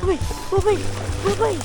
Bubay! Bubay! Bubay!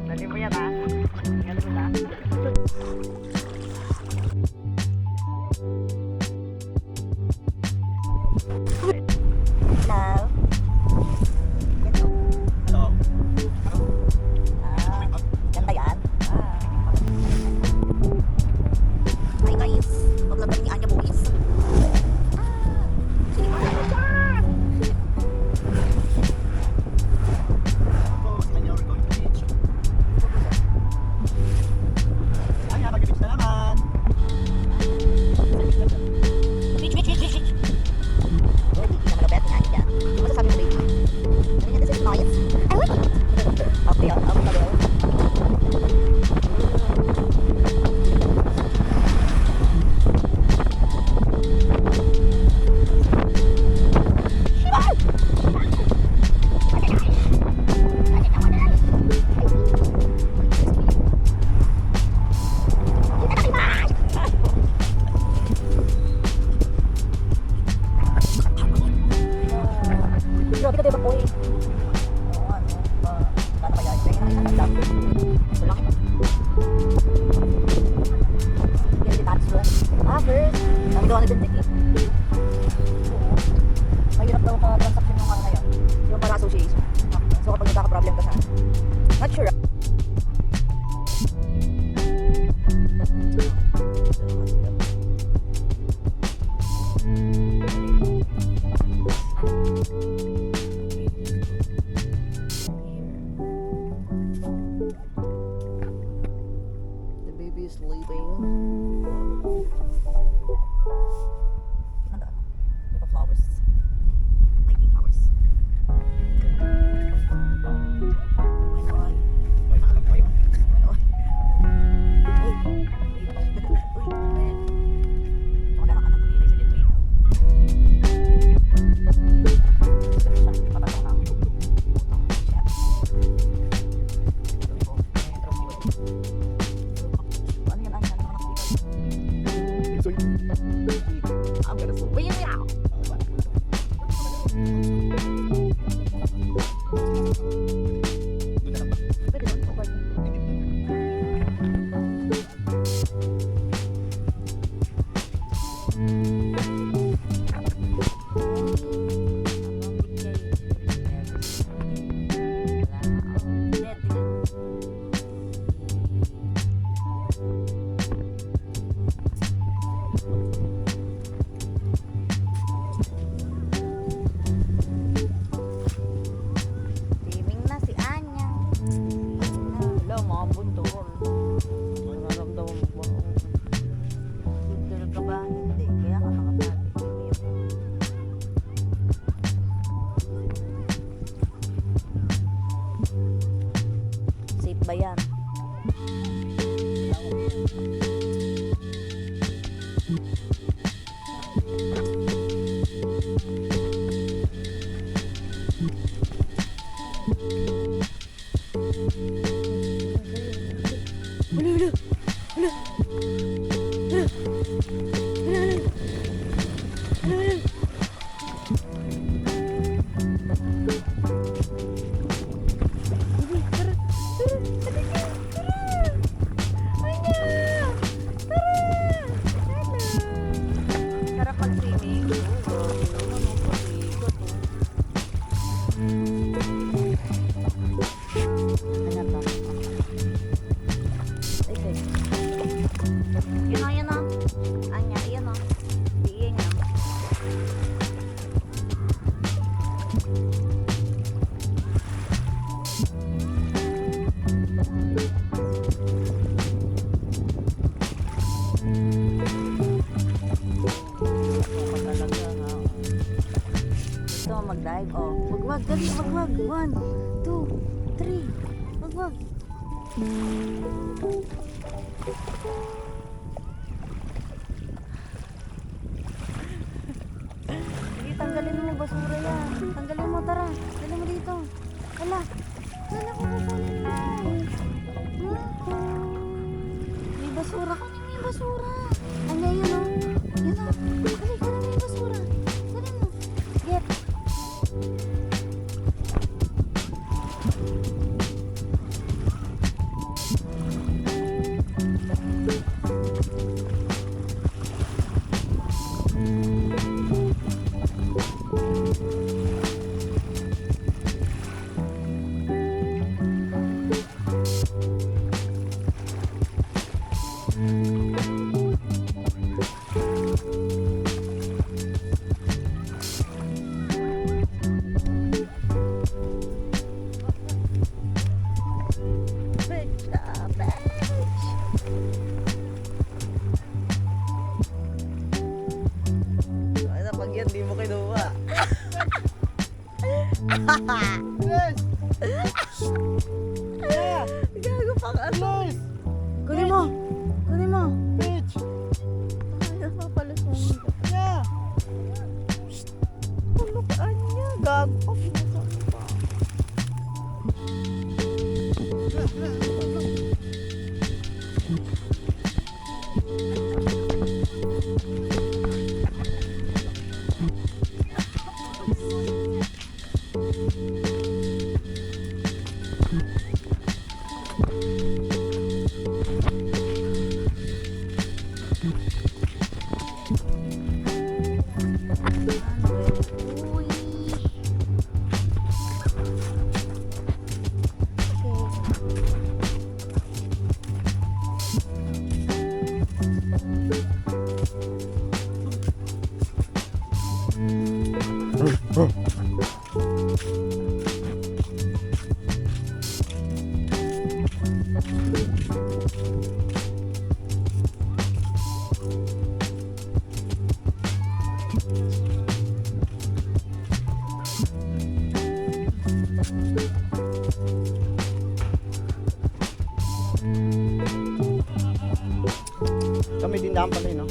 Dali mo yan ha. Ingat mo na. Hello. Hello. Ganda yan. Hi guys. Vlog kami ni Anya boys. Grabe ka diba po eh. Paano kaya? Kaya nakita lang. Ito lang. Hindi touch doon. First. Sabi daw na din eh. Mahirap daw ka-transaction yung na yun. Yung para association. So kapag nagkaka-problem ka sa not sure. Sleeping. Ganda. Ito flowers. Like pink flowers. Manoy. Uy, mahalang kayo. Manoy. Uy. Uy. Magkano ka na tumilay sa dito. Patatang na. I'm gonna swing you out. Safe ba yan? wag. Sige, tanggalin mo basura yan. Tanggalin mo, tara. Dali mo dito. Hala. Hala ko kukunin mo. May basura. Kunin mo yung basura. Ano yun o? Yun o. Dali, kunin mo yung basura. Dali mo. Get. Di mo kinuha. Yes! Yeah! Gago pang ano. Nice! Kunin mo. Kunin mo. Bitch! Ay, napapalos mo. Yeah! Tulukaan niya. Gago pa. Pinasak pa. Uy. Kami din daan pala no?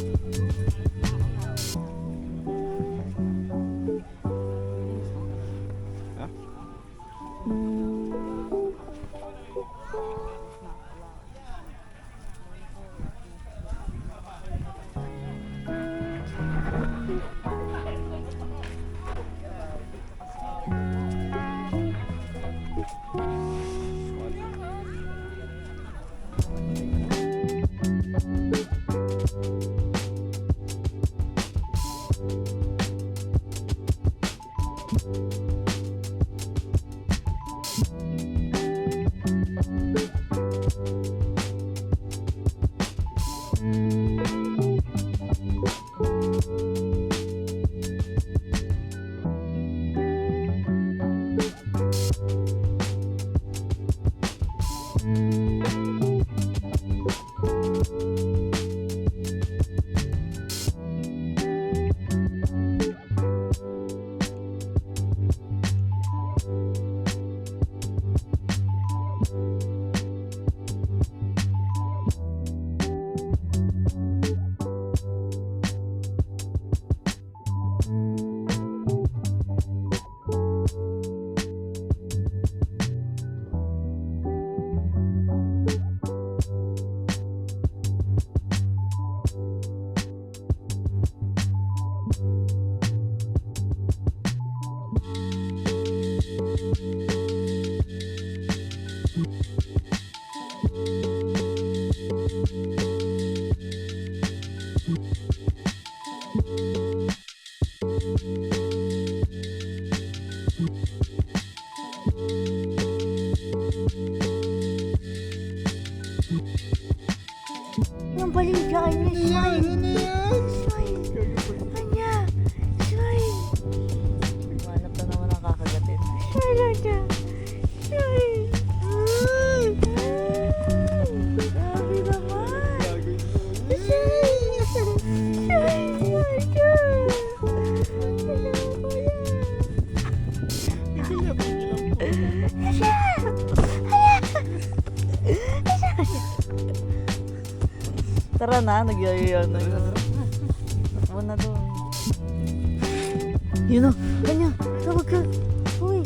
Ha? Tara na, nagyayayan na yun. Takbo na doon. Yun o, kanya, tawag ka. Uy.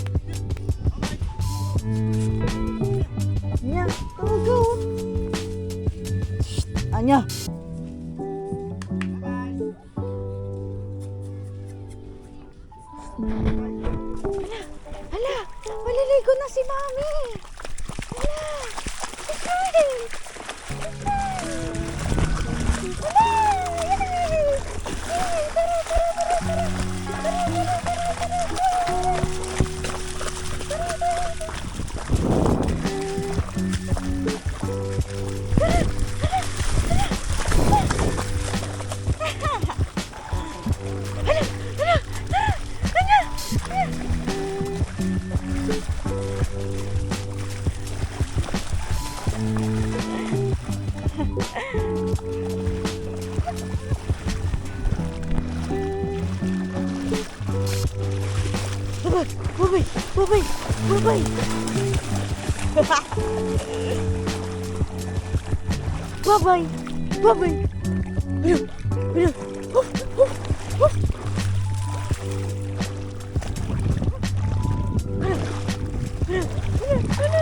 Anya, tawag ka o. Anya. Hala, maliligo na si Mami. Hala, ikay. Bubay! Bubay! Bubay! Bubay! Bubay! Ayun! Ayun! Huf! Huf! Huf! Ayun! Ayun! Ayun!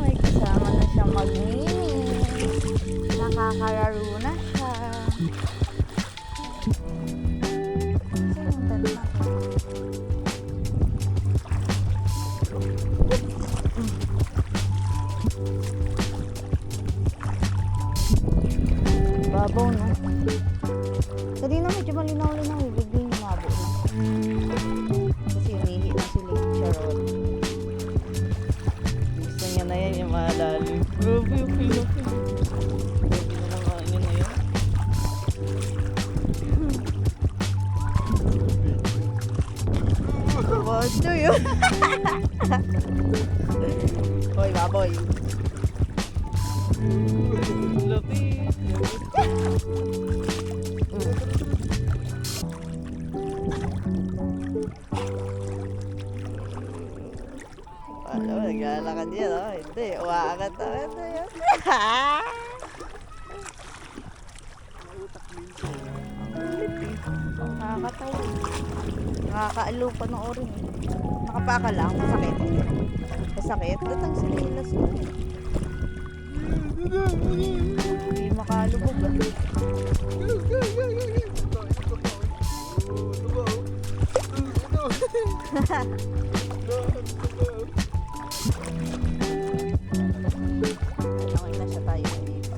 May kasama na siyang mag-mini. Nakakararo na siya. Babaw, no? Kanina medyo malinaw-linaw. Biglang lumabo na. Kasi umihi na si Lake Charot. Gusto niya na yan yung malalim. Grabe yung pinapin. Grabe na lang niya na yan. Bato yun. Hoy, baboy. Lapit. Alam mo, naglalakad yan, oh. Hindi, uwaangat na. Ito yun. Nakakatawa. Nakakaalo pa ng orin. Nakapaka lang, masakit. Masakit, datang sinilas mo. Hindi makalubog. Okay na siya tayo dito.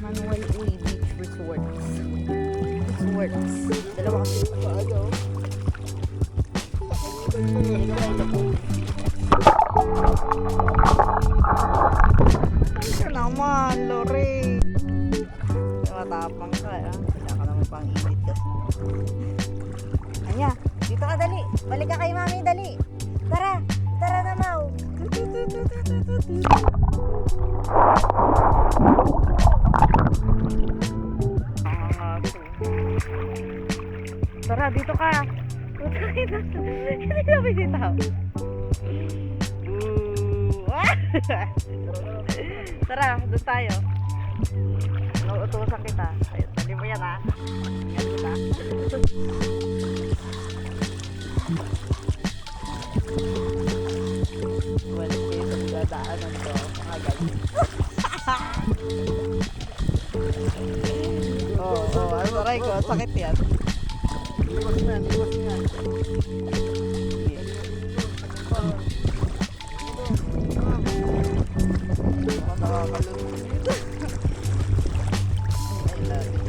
Manuel Uy Beach Resort. Dalawa kasi. Ito naman, Lore. Matapang ka, ah. Kaya ka naman pang init kasi. Anya, dito ka dali. Balik ka kay Mami, dali. Tara, tara na, Mau. Tara, dito ka. Hindi na bisitaw. Tara, doon tayo. Nauutusan kita. Ayun, tali mo yan, ha. Yan kita. Balik kayo sa dadaanan ko. Mga ganyan. Oo, ang saray ko. Sakit yan. Iwas na yan, iwas na yan. Ako nakakalunod dito. Ay, lalim.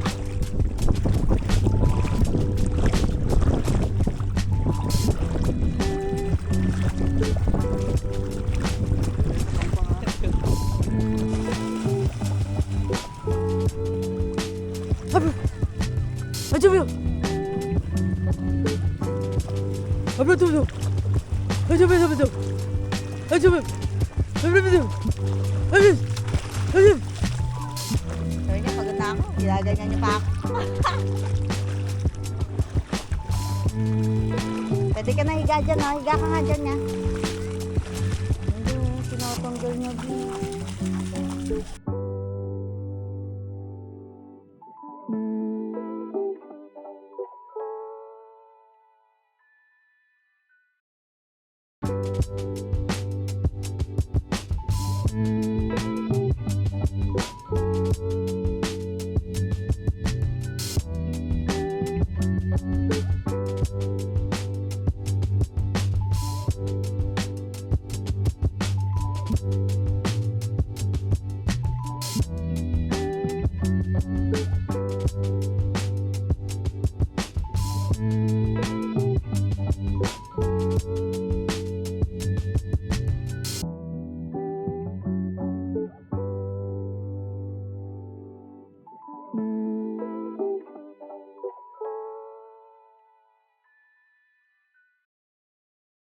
Ayo, apa tu? Ayo, betul. Ayo, betul. Ayo. Sabi niya, pagod na ako. Ginaganyan niyo pa ako. Pwede ka na higa dyan, no? Higa ka nga dyan, niya. Hindi, tinatanggal niya, B.